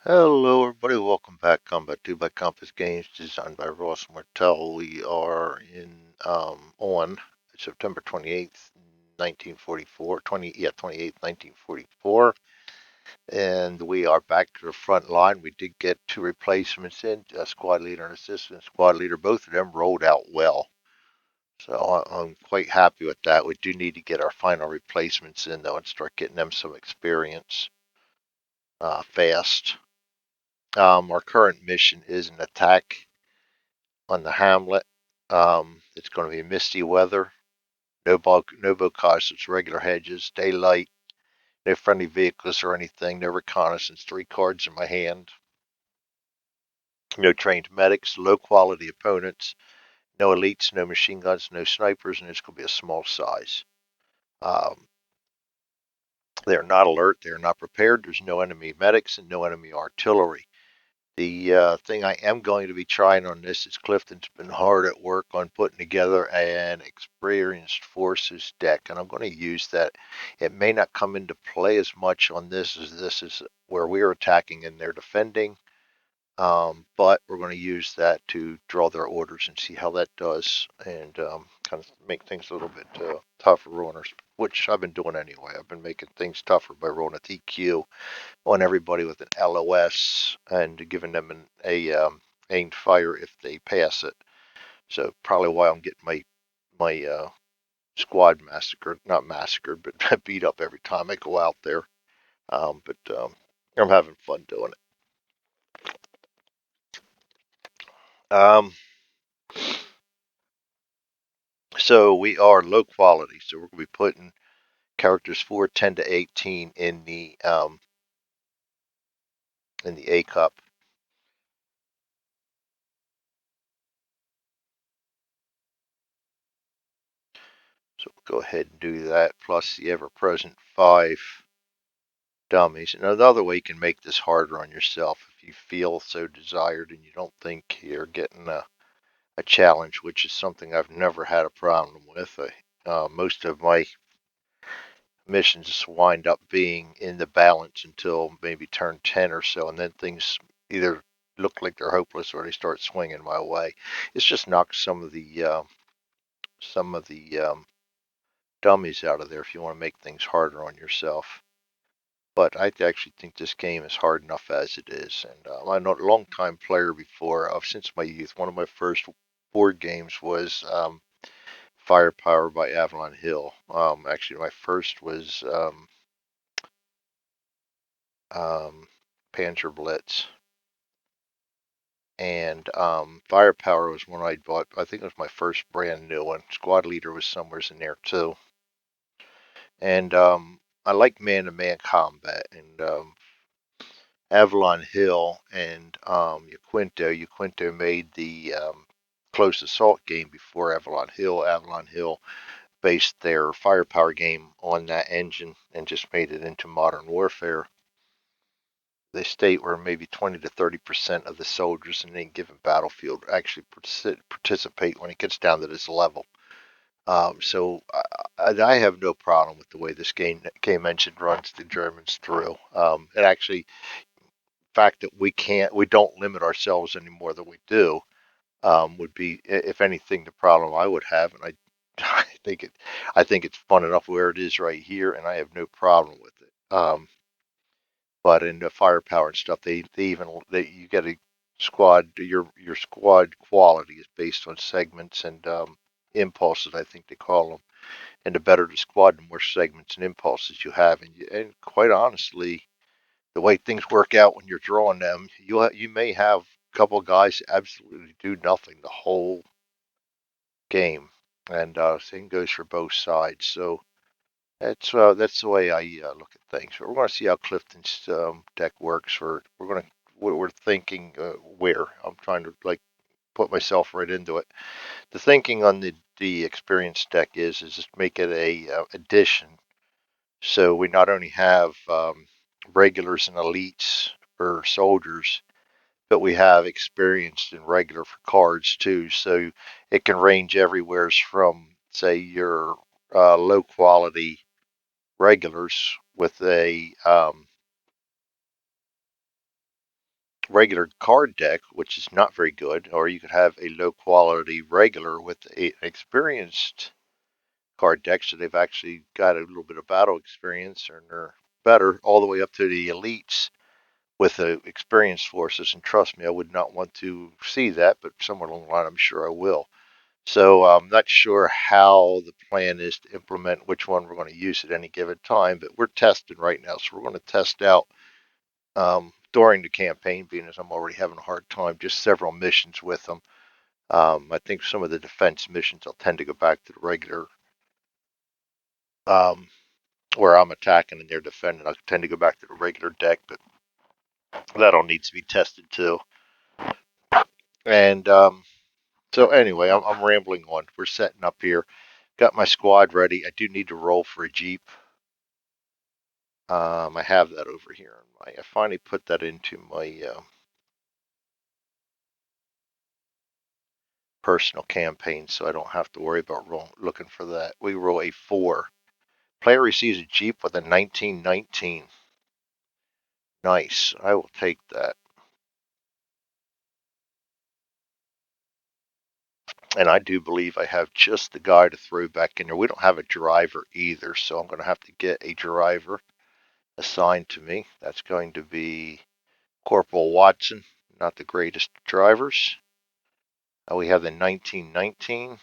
Hello, everybody. Welcome back. Combat 2 by Compass Games, designed by Ross Martell. We are on September 28th, 1944. 1944. And we are back to the front line. We did get two replacements in, a squad leader and assistant squad leader. Both of them rolled out well. So I'm quite happy with that. We do need to get our final replacements in, though, and start getting them some experience fast. Our current mission is an attack on the hamlet. It's going to be misty weather, no bocage, it's regular hedges, daylight, no friendly vehicles or anything, no reconnaissance, three cards in my hand, no trained medics, low quality opponents, no elites, no machine guns, no snipers, and it's going to be a small size. Um, they are not alert, they are not prepared, there's no enemy medics and no enemy artillery. The thing I am going to be trying on this is Clifton's been hard at work on putting together an experienced forces deck, and I'm going to use that. It may not come into play as much on this is where we're attacking and they're defending, but we're going to use that to draw their orders and see how that does, and kind of make things a little bit tougher on us, which I've been doing anyway. I've been making things tougher by rolling a TQ on everybody with an LOS and giving them a aimed fire if they pass it. So probably why I'm getting my squad massacred, not massacred, but beat up every time I go out there. But I'm having fun doing it. So we are low quality. So we're going to be putting characters 4, 10 to 18 in the A cup. So we'll go ahead and do that. Plus the ever-present 5 dummies. And another way you can make this harder on yourself if you feel so desired and you don't think you're getting a challenge, which is something I've never had a problem with. Most of my missions wind up being in the balance until maybe turn 10 or so, and then things either look like they're hopeless or they start swinging my way. It's just knocked some of the dummies out of there if you want to make things harder on yourself. But I actually think this game is hard enough as it is. And I'm a long time player before, since my youth. One of my first board games was Firepower by Avalon Hill. Actually, my first was um, Panzer Blitz. And Firepower was one I bought. I think it was my first brand new one. Squad Leader was somewhere in there too. And I like man-to-man combat. And Avalon Hill and Yaquinto made the close assault game before Avalon Hill. Avalon Hill based their firepower game on that engine and just made it into modern warfare. They state where maybe 20 to 30% of the soldiers in any given battlefield actually participate when it gets down to this level. So I have no problem with the way this game engine runs the Germans through. It actually fact that we don't limit ourselves any more than we do would be, if anything, the problem I would have. And I think it, I think it's fun enough where it is right here, and I have no problem with it. But in the firepower and stuff, you get a squad. Your squad quality is based on segments and impulses, I think they call them. And the better the squad, the more segments and impulses you have. And quite honestly, the way things work out when you're drawing them, you may have a couple of guys absolutely do nothing the whole game, and same goes for both sides. So that's the way I look at things. But we're going to see how Clifton's deck works. We're thinking where I'm trying to like put myself right into it. The thinking on the experienced deck is just make it a addition. So we not only have regulars and elites for soldiers, but we have experienced and regular for cards too. So it can range everywhere from, say, your low quality regulars with regular card deck, which is not very good, or you could have a low quality regular with an experienced card deck, so they've actually got a little bit of battle experience and they're better, all the way up to the elites with the experienced forces. And trust me, I would not want to see that, but somewhere along the line, I'm sure I will. So I'm not sure how the plan is to implement which one we're going to use at any given time, but we're testing right now. So we're going to test out during the campaign, being as I'm already having a hard time, just several missions with them. I think some of the defense missions I'll tend to go back to the regular, um, where I'm attacking and they're defending. I tend to go back to the regular deck, but that all needs to be tested too. And so anyway, I'm rambling on. We're setting up here. Got my squad ready. I do need to roll for a Jeep. I have that over here. I finally put that into my personal campaign, so I don't have to worry about looking for that. We roll a 4. Player receives a Jeep with a 1919. Nice. I will take that. And I do believe I have just the guy to throw back in there. We don't have a driver either, so I'm going to have to get a driver assigned to me. That's going to be Corporal Watson. Not the greatest drivers. We have the 1919.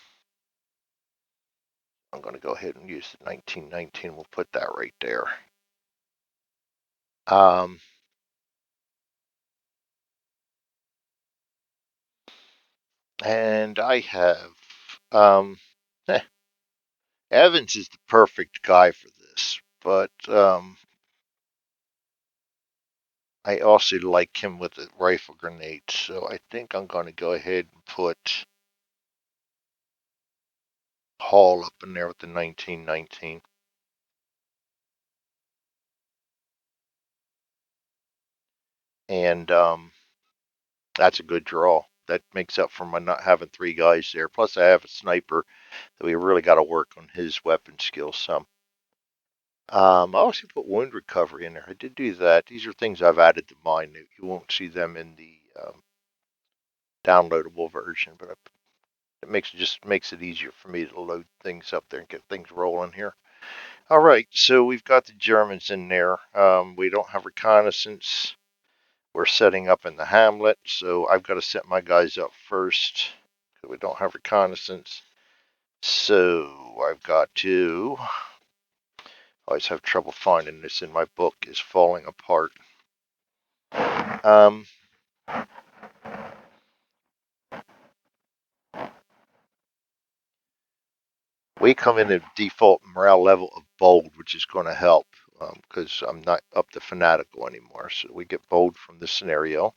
I'm going to go ahead and use the 1919. We'll put that right there. And I have eh, Evans is the perfect guy for this, but I also like him with the rifle grenades, so I think I'm going to go ahead and put Hall up in there with the 1919. And that's a good draw. That makes up for my not having 3 guys there. Plus, I have a sniper that we really got to work on his weapon skills some. I also put wound recovery in there. I did do that. These are things I've added to mine. You won't see them in the downloadable version, but just makes it easier for me to load things up there and get things rolling here. All right, so we've got the Germans in there. We don't have reconnaissance. We're setting up in the hamlet, so I've got to set my guys up first because we don't have reconnaissance. So I've got to. I always have trouble finding this in my book. Is falling apart. Um, we come in at default morale level of bold, which is going to help because I'm not up to fanatical anymore. So we get bold from this scenario.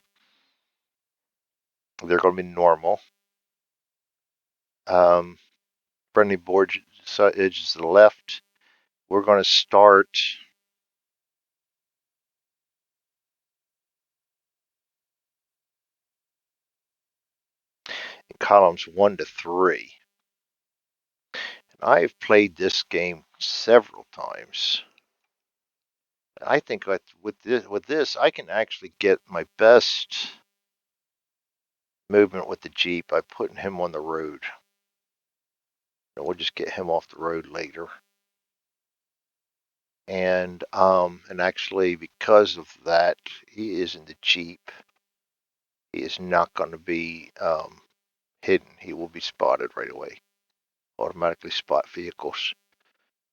They're going to be normal. Friendly board edge is to the left. We're going to start in columns 1 to 3. And I have played this game several times. I think with this, I can actually get my best movement with the Jeep by putting him on the road. And we'll just get him off the road later. And actually because of that, he is in the Jeep. He is not going to be hidden. He will be spotted right away. Automatically spot vehicles.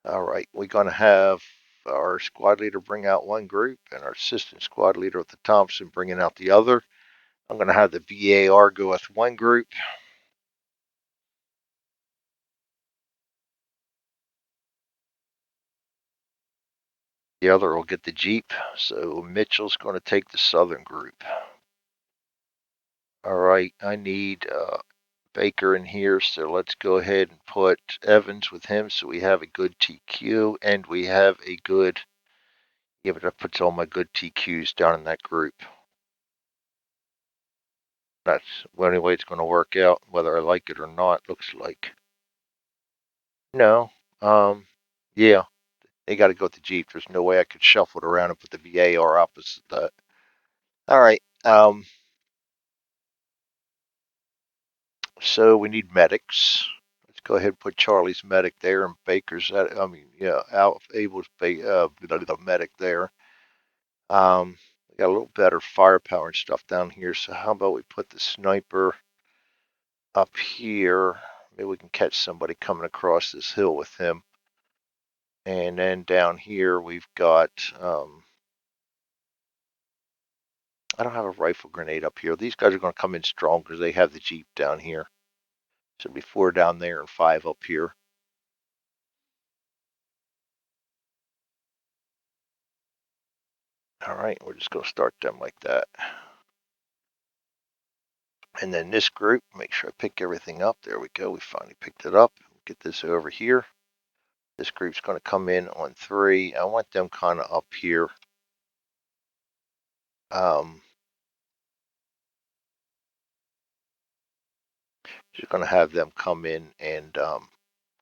All right, we're going to have our squad leader bring out one group and our assistant squad leader with the Thompson bringing out the other. I'm going to have the VAR go with one group. The other will get the Jeep. So Mitchell's going to take the southern group. All right, I need Baker in here, so let's go ahead and put Evans with him so we have a good TQ and we have a good. Yeah, but that puts all my good TQs down in that group. That's the only way it's going to work out, whether I like it or not, looks like. No. Yeah, they got to go with the Jeep. There's no way I could shuffle it around and put the VAR opposite that. All right, Um, so we need medics. Let's go ahead and put Charlie's medic there and Baker's. I mean, yeah, Abel's the medic there. We got a little better firepower and stuff down here. So how about we put the sniper up here? Maybe we can catch somebody coming across this hill with him. And then down here we've got. I don't have a rifle grenade up here. These guys are going to come in strong because they have the Jeep down here. So it'll be 4 down there and 5 up here. All right, we're just going to start them like that. And then this group, make sure I pick everything up. There we go. We finally picked it up. Get this over here. This group's going to come in on 3. I want them kind of up here. Just going to have them come in and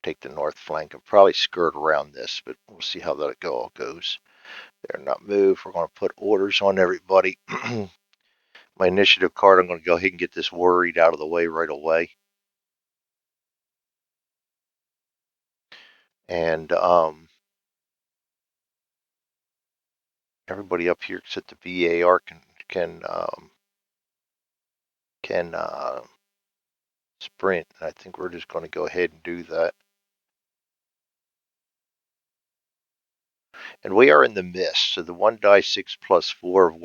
take the north flank and probably skirt around this, but we'll see how that all goes. They're not moved. We're going to put orders on everybody. My initiative card, I'm going to go ahead and get this worried out of the way right away. And everybody up here except the VAR can sprint. I think we're just going to go ahead and do that. And we are in the mist, so the 1 die 6 plus 4.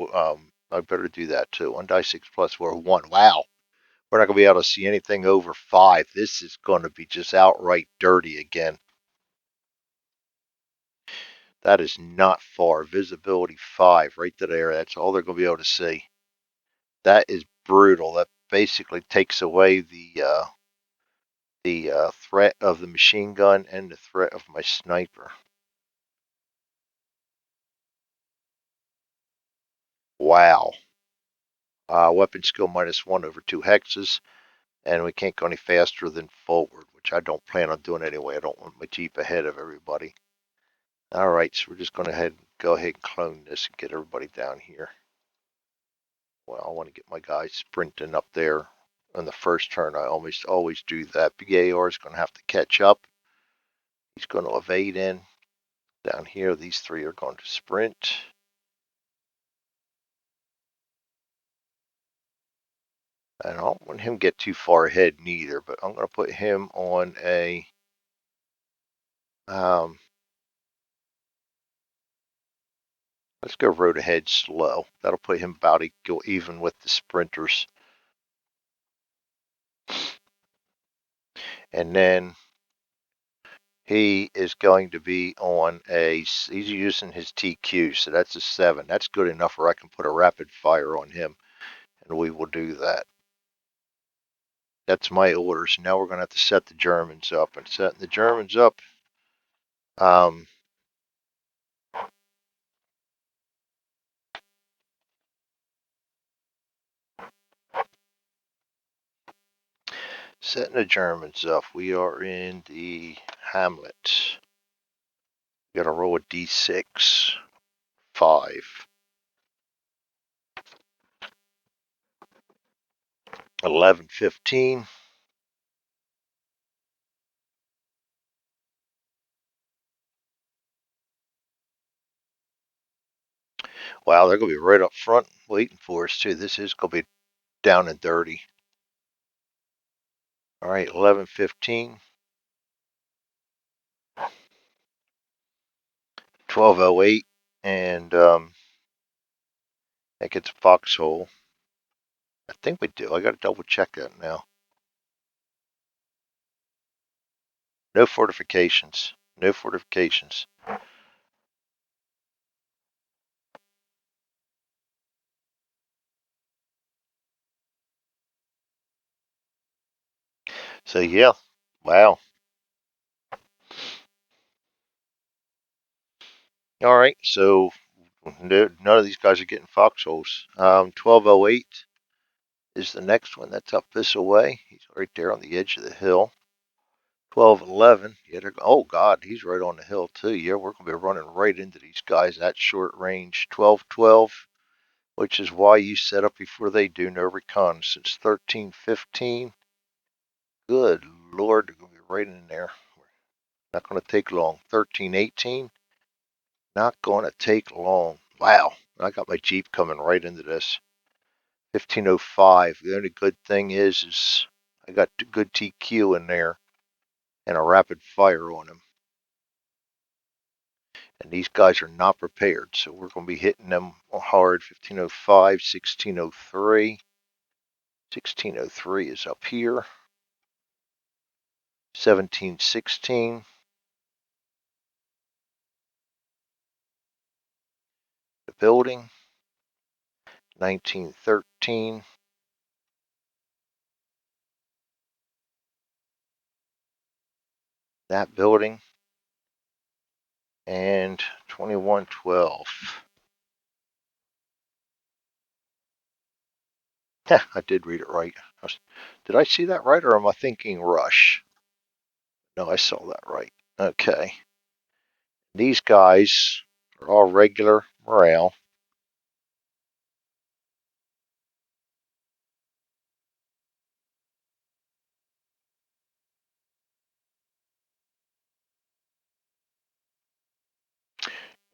I better do that too. 1 die 6 plus 4 1. Wow, we're not going to be able to see anything over 5. This is going to be just outright dirty again. That is not far. Visibility 5 right there. That's all they're going to be able to see. That is brutal. That basically takes away the threat of the machine gun and the threat of my sniper. Wow. Weapon skill -1 over 2 hexes, and we can't go any faster than forward, which I don't plan on doing anyway. I don't want my Jeep ahead of everybody. All right, so we're just going to go ahead and clone this and get everybody down here. Well, I want to get my guy sprinting up there on the first turn. I almost always do that. BAR is going to have to catch up. He's going to evade in. Down here, these 3 are going to sprint. And I don't want him to get too far ahead neither, but I'm going to put him on a let's go road ahead slow. That'll put him about even with the sprinters. And then he is going to be on he's using his TQ, so that's a 7. That's good enough where I can put a rapid fire on him, and we will do that. That's my orders. Now we're going to have to set the Germans up. And setting the Germans up, setting the Germans up. We are in the Hamlet. We got to roll a D6. 5. 11, 15. Wow, they're going to be right up front waiting for us, too. This is going to be down and dirty. All right, 11, 15. 1208. And that gets a foxhole. I think we do. I got to double check that now. No fortifications. No fortifications. So, yeah. Wow. All right, so none of these guys are getting foxholes. 1208 is the next one. That's up this way. He's right there on the edge of the hill. 1211. Yeah, oh God, he's right on the hill too. Yeah, we're gonna be running right into these guys at short range. 1212. which is why you set up before they do. No reconnaissance. 1315. Good Lord, they're going to be right in there. Not going to take long. 1318. Not going to take long. Wow, I got my Jeep coming right into this. 1505. The only good thing is I got good TQ in there and a rapid fire on him. And these guys are not prepared, so we're going to be hitting them hard. 1505, 1603. 1603 is up here. 1716. The building. 1913. That building. And 2112. I did read it right. Did I see that right, or am I thinking Rush? No, I saw that right. Okay. These guys are all regular morale.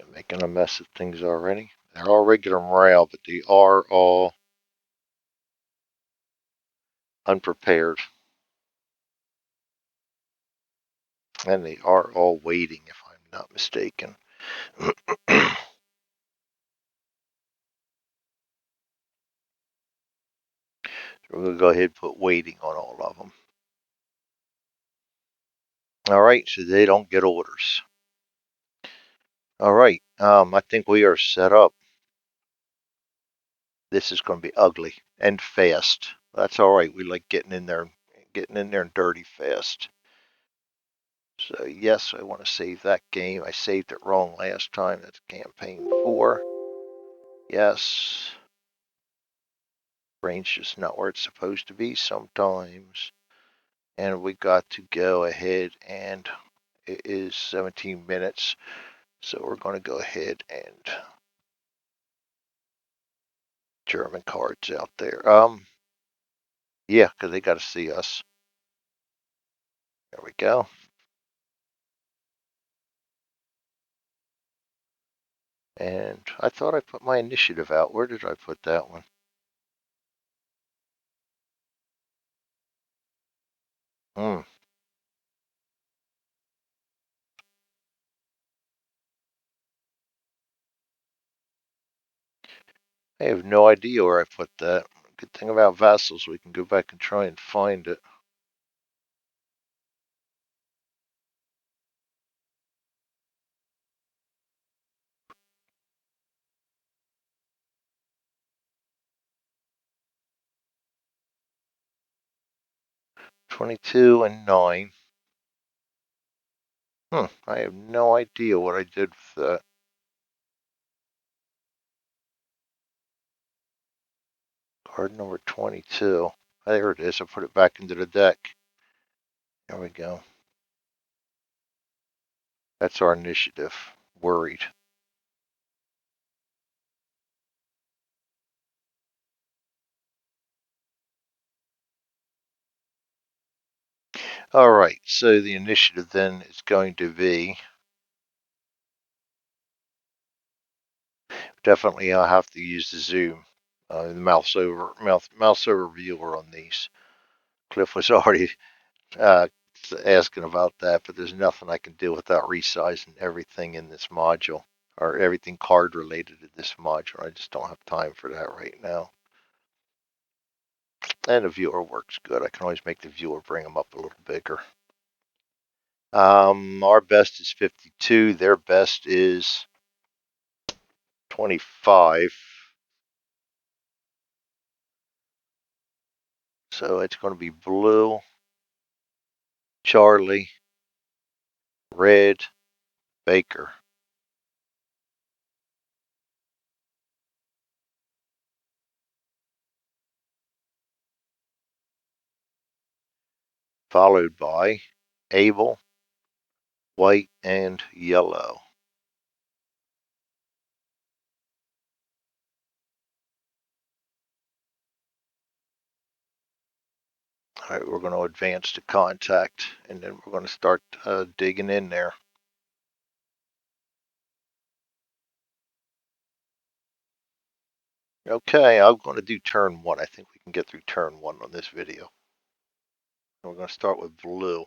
I'm making a mess of things already. They're all regular morale, but they are all unprepared. And they are all waiting, if I'm not mistaken. So we're going to go ahead and put waiting on all of them. All right, so they don't get orders. All right, I think we are set up. This is going to be ugly and fast. That's all right. We like getting in there and dirty fast. So yes, I want to save that game. I saved it wrong last time. That's campaign 4. Yes. Brain's just not where it's supposed to be sometimes. And we got to go ahead, and it is 17 minutes. So we're going to go ahead and German cards out there. Yeah, because they got to see us. There we go. And I thought I put my initiative out. Where did I put that one? Hmm. I have no idea where I put that. Good thing about vassals, we can go back and try and find it. $22 and $9. I have no idea what I did with that. Card number 22. There it is. I put it back into the deck. There we go. That's our initiative. Worried. All right. So the initiative then is going to be definitely. I'll have to use the zoom, the mouse over viewer on these. Cliff was already uh, asking about that, but there's nothing I can do without resizing everything in this module, or everything card related to this module. I just don't have time for that right now. And the viewer works good. I can always make the viewer bring them up a little bigger. Our best is 52. Their best is 25. So it's going to be blue, Charlie, red, Baker. Followed by Abel, white, and yellow. All right, we're going to advance to contact, and then we're going to start digging in there. Okay, I'm going to do turn one. I think we can get through turn one on this video. We're going to start with blue.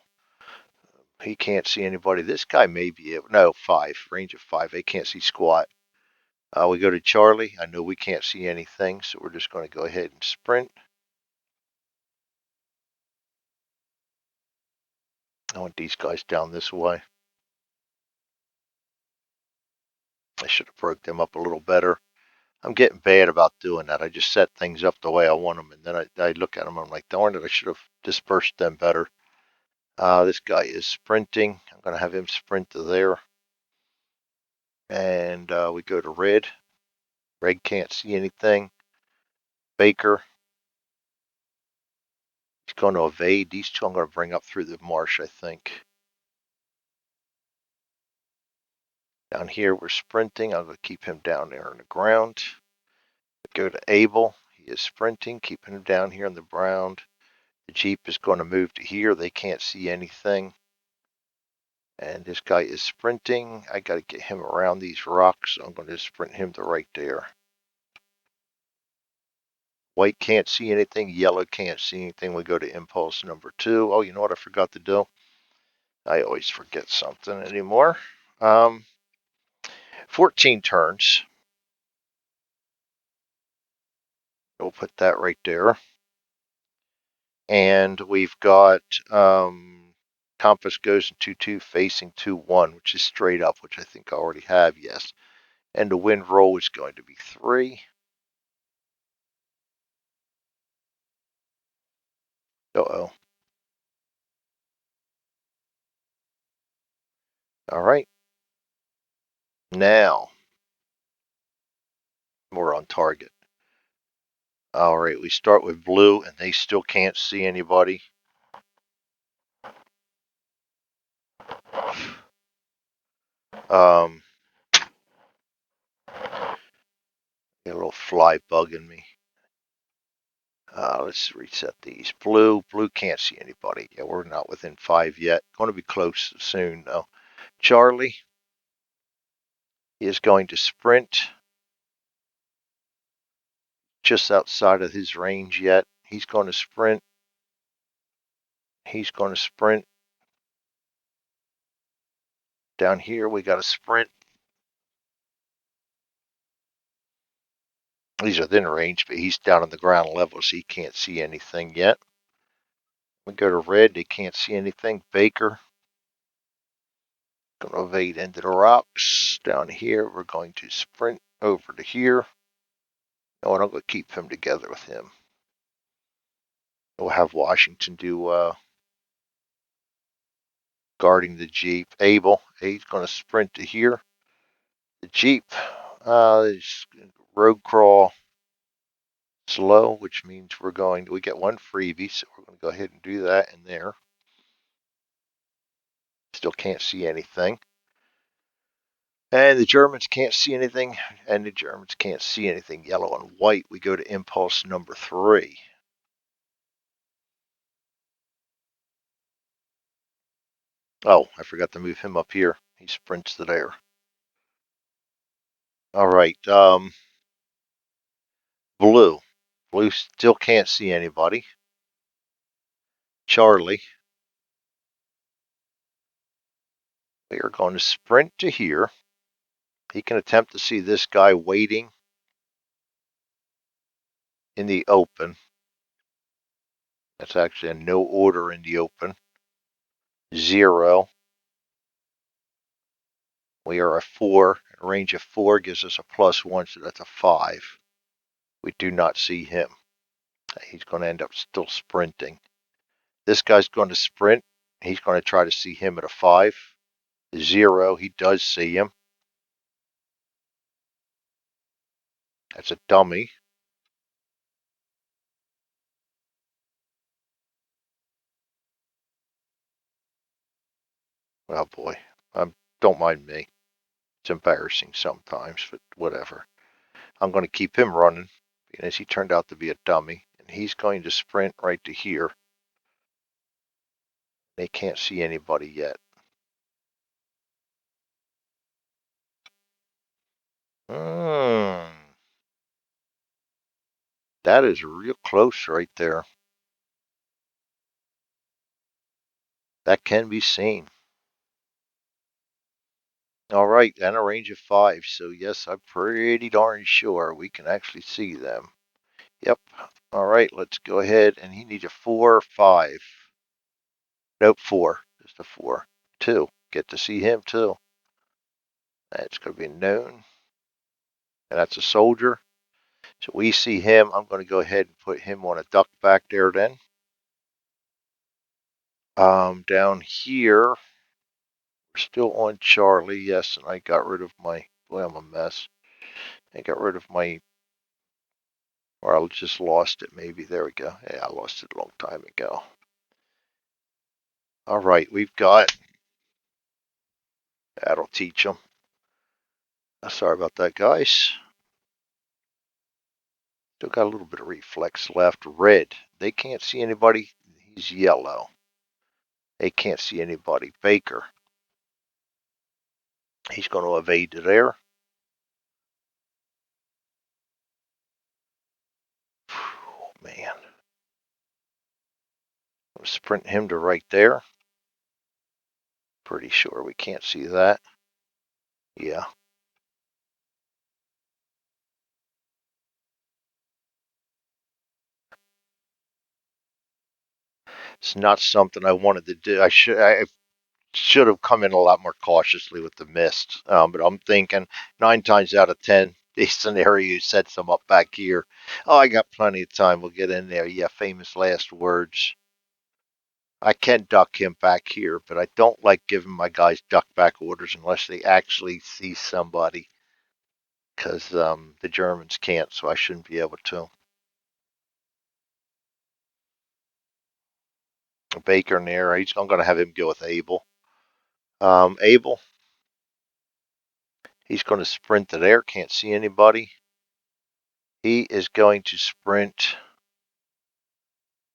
He can't see anybody. This guy may be able, no, 5, range of 5. They can't see squat. We go to Charlie. I know we can't see anything, so we're just going to go ahead and sprint. I want these guys down this way. I should have broke them up a little better. I'm getting bad about doing that. I just set things up the way I want them, and then I look at them. I'm like, darn it, I should have dispersed them better. This guy is sprinting. I'm going to have him sprint to there. And we go to red. Red can't see anything. Baker. He's going to evade. These two I'm going to bring up through the marsh, I think. Down here, we're sprinting. I'm going to keep him down there on the ground. Go to Abel. He is sprinting, keeping him down here on the ground. The Jeep is going to move to here. They can't see anything. And this guy is sprinting. I got to get him around these rocks. So I'm going to sprint him to right there. White can't see anything. Yellow can't see anything. We go to impulse number 2. Oh, you know what I forgot to do? I always forget something anymore. 14 turns. We'll put that right there. And we've got compass goes in 2-2 facing 2-1, which is straight up, which I think I already have, yes. And the wind roll is going to be 3. Uh-oh. All right. Now we're on target. All right, we start with blue, and they still can't see anybody. Um, Got a little fly bugging me. Let's reset these. Blue can't see anybody. Yeah, we're not within 5 yet. Going to be close soon, though. Charlie is going to sprint just outside of his range yet. He's going to sprint. He's going to sprint. Down here, we got a sprint. He's within range, but he's down on the ground level, so he can't see anything yet. We go to red. They can't see anything. Baker. Going to evade into the rocks. Down here, we're going to sprint over to here. No, I'm going to keep him together with him. We'll have Washington do guarding the Jeep. Abel. He's going to sprint to here. The Jeep is road crawl slow, which means we get one freebie, so we're going to go ahead and do that in there. Still can't see anything. And the Germans can't see anything, and the Germans can't see anything. Yellow and white. We go to impulse number 3. Oh, I forgot to move him up here. He sprints to there. All right. Blue. Blue still can't see anybody. Charlie. We are going to sprint to here. He can attempt to see this guy waiting in the open. That's actually a no order in the open. 0. We are a 4. A range of 4 gives us a +1, so that's a 5. We do not see him. He's going to end up still sprinting. This guy's going to sprint. He's going to try to see him at a 5. 0. He does see him. That's a dummy. Oh boy. Don't mind me. It's embarrassing sometimes, but whatever. I'm going to keep him running because he turned out to be a dummy. And he's going to sprint right to here. They can't see anybody yet. Hmm. That is real close right there. That can be seen. All right, and a range of 5. So yes, I'm pretty darn sure we can actually see them. Yep. All right, let's go ahead. And he needs a 4, 5. Nope, 4. Just a 4. 2. Get to see him too. That's going to be known. And that's a soldier. So we see him. I'm going to go ahead and put him on a duck back there then. Down here, we're still on Charlie. Yes, and I got rid of my, boy, I'm a mess. I got rid of my, or I just lost it maybe. There we go. Yeah, I lost it a long time ago. All right, we've got, that'll teach them. Sorry about that, guys. Still got a little bit of reflex left. Red, they can't see anybody. He's yellow. They can't see anybody. Baker, he's going to evade there. Oh, man. I'm sprint him to right there. Pretty sure we can't see that. Yeah. It's not something I wanted to do. I should have come in a lot more cautiously with the mist. But I'm thinking 9 times out of 10, these scenarios sets them up back here. Oh, I got plenty of time. We'll get in there. Yeah, famous last words. I can duck him back here, but I don't like giving my guys duck back orders unless they actually see somebody, because the Germans can't, so I shouldn't be able to. Baker near, I'm going to have him go with Abel. Abel, he's going to sprint to there, can't see anybody. He is going to sprint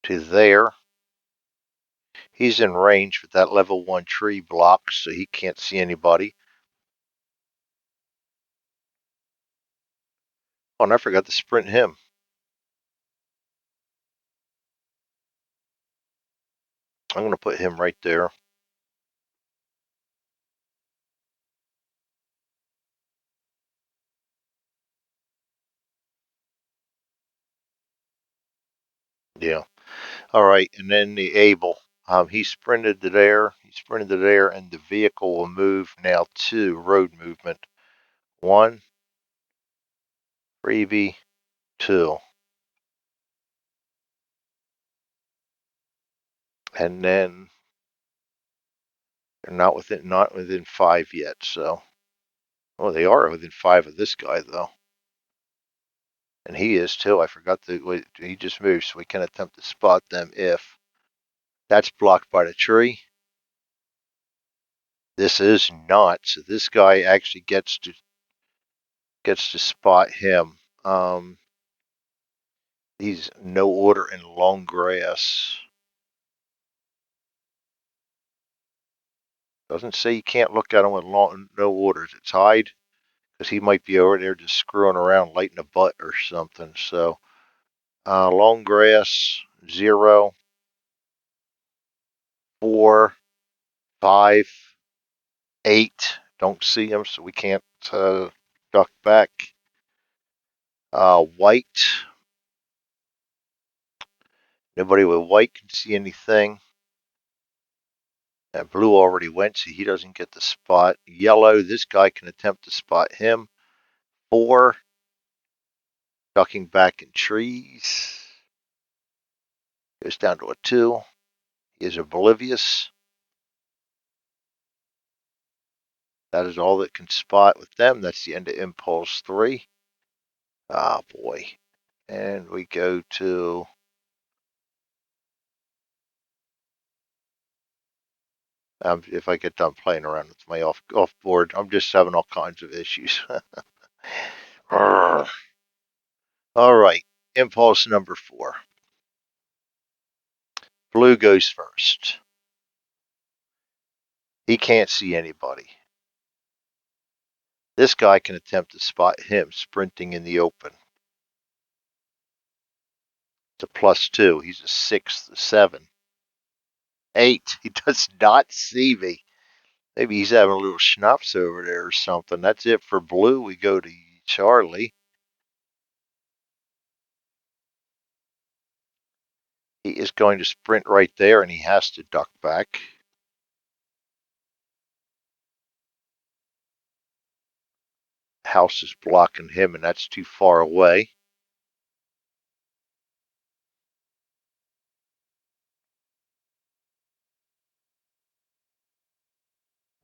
to there. He's in range with that level 1 tree block, so he can't see anybody. Oh, and I forgot to sprint him. I'm going to put him right there. Yeah. All right, and then the Abel. He sprinted to there. He sprinted to there, and the vehicle will move now to road movement. 1, freebie, 2. And then they're not within 5 yet, so. Oh, they are within 5 of this guy, though. And he is, too. I forgot he just moved, so we can attempt to spot them if that's blocked by the tree. This is not, so this guy actually gets to spot him. He's no order in long grass. Doesn't say you can't look at him with no orders. It's hide, because he might be over there just screwing around, lighting a butt or something. So, long grass, 0, 4, 5, 8. Don't see him, so we can't duck back. White. Nobody with white can see anything. Blue already went, so he doesn't get the spot. Yellow, this guy can attempt to spot him. 4, ducking back in trees. Goes down to a 2. He is oblivious. That is all that can spot with them. That's the end of Impulse 3. Ah, boy. And we go to... if I get done playing around with my off board, I'm just having all kinds of issues. All right. Impulse number 4. Blue goes first. He can't see anybody. This guy can attempt to spot him sprinting in the open. It's a +2. He's a 6, 7, 8. He does not see me. Maybe he's having a little schnapps over there or something. That's it for blue. We go to Charlie. He is going to sprint right there, and he has to duck back. House is blocking him, and that's too far away.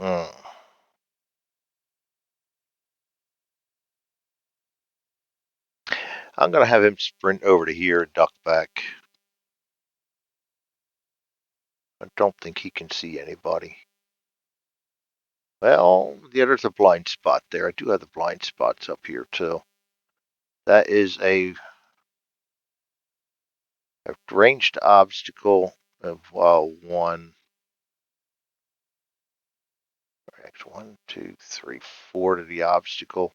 Hmm. I'm going to have him sprint over to here and duck back. I don't think he can see anybody. Well, yeah, there's a blind spot there. I do have the blind spots up here, too. That is a ranged obstacle of 1. 1, 2, 3, 4 to the obstacle.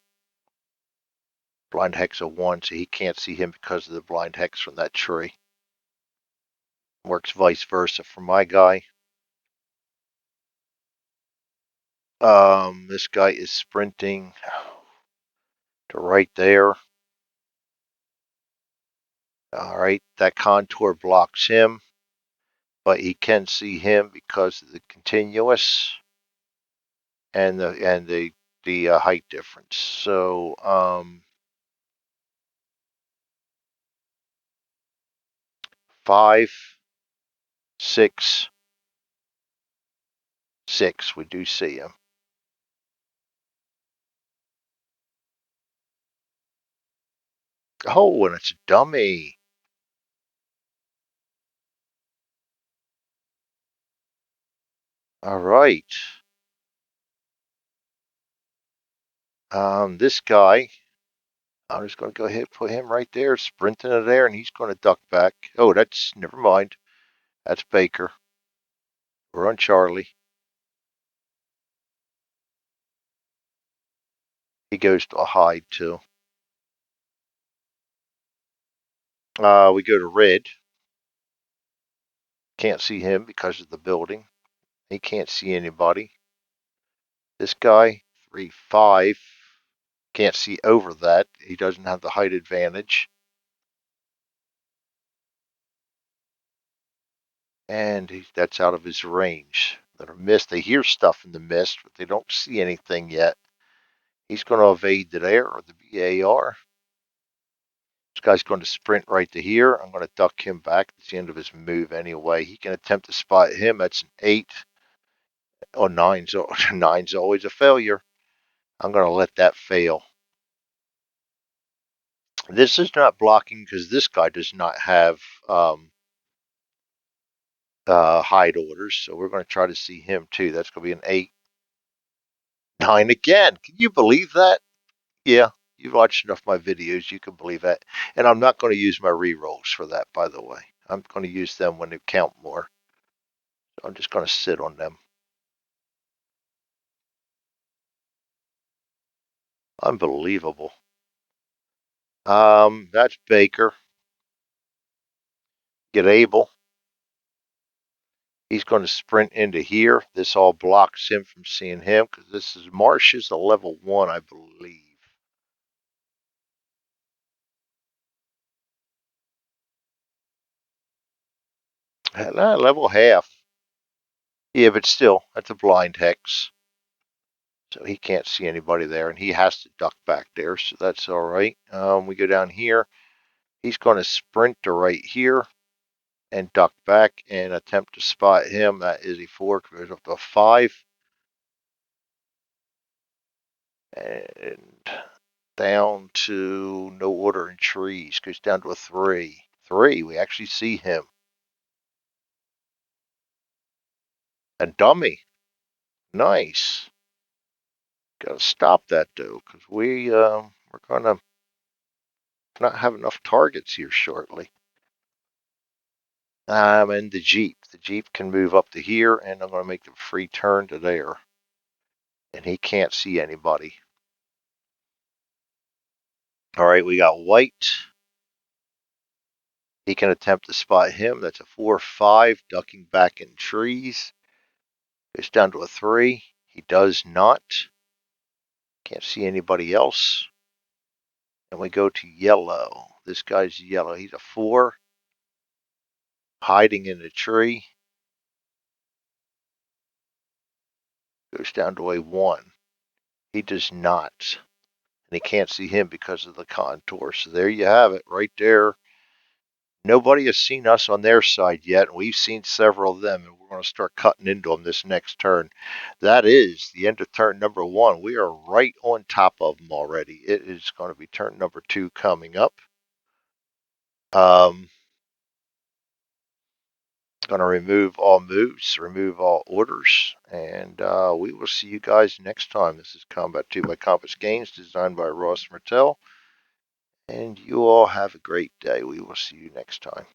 Blind hex of 1, so he can't see him because of the blind hex from that tree. Works vice versa for my guy. This guy is sprinting to right there. All right, that contour blocks him, but he can see him because of the continuous and the height difference. So 5, 6, 6. We do see him. Oh, and it's a dummy. All right. This guy, I'm just going to go ahead and put him right there, sprinting to there, and he's going to duck back. Oh, that's, never mind. That's Baker. We're on Charlie. He goes to a hide, too. We go to red. Can't see him because of the building. He can't see anybody. This guy, 3, 5. Can't see over that. He doesn't have the height advantage. And that's out of his range. They're mist. They hear stuff in the mist, but they don't see anything yet. He's going to evade the air or the BAR. This guy's going to sprint right to here. I'm going to duck him back. It's the end of his move anyway. He can attempt to spot him. That's an 8. Oh, nine's always a failure. I'm going to let that fail. This is not blocking because this guy does not have hide orders. So we're going to try to see him too. That's going to be an 8. 9 again. Can you believe that? Yeah, you've watched enough of my videos. You can believe that. And I'm not going to use my rerolls for that, by the way. I'm going to use them when they count more. So I'm just going to sit on them. Unbelievable. That's Baker. Get Abel. He's going to sprint into here. This all blocks him from seeing him because this is Marsh is a level 1, I believe. Level half. Yeah, but still, that's a blind hex. So he can't see anybody there, and he has to duck back there, so that's all right. We go down here. He's going to sprint to right here and duck back and attempt to spot him. That is a 4, goes up to a 5. And down to no order in trees. Goes down to a 3. 3, we actually see him. A dummy. Nice. Gotta stop that though, because we're gonna not have enough targets here shortly. I'm in the Jeep. The Jeep can move up to here, and I'm going to make the free turn to there. And he can't see anybody. All right, we got white. He can attempt to spot him. That's a 4-5, ducking back in trees. Goes down to a 3. He does not. Can't see anybody else. And we go to yellow. This guy's yellow. He's a 4. Hiding in a tree. Goes down to a 1. He does not. And he can't see him because of the contour. So there you have it, right there. Nobody has seen us on their side yet, and we've seen several of them, and we're going to start cutting into them this next turn. That is the end of turn number 1. We are right on top of them already. It is going to be turn number 2 coming up. Going to remove all moves, remove all orders, and we will see you guys next time. This is Combat 2 by Compass Games, designed by Ross Martell, and you all have a great day. We will see you next time.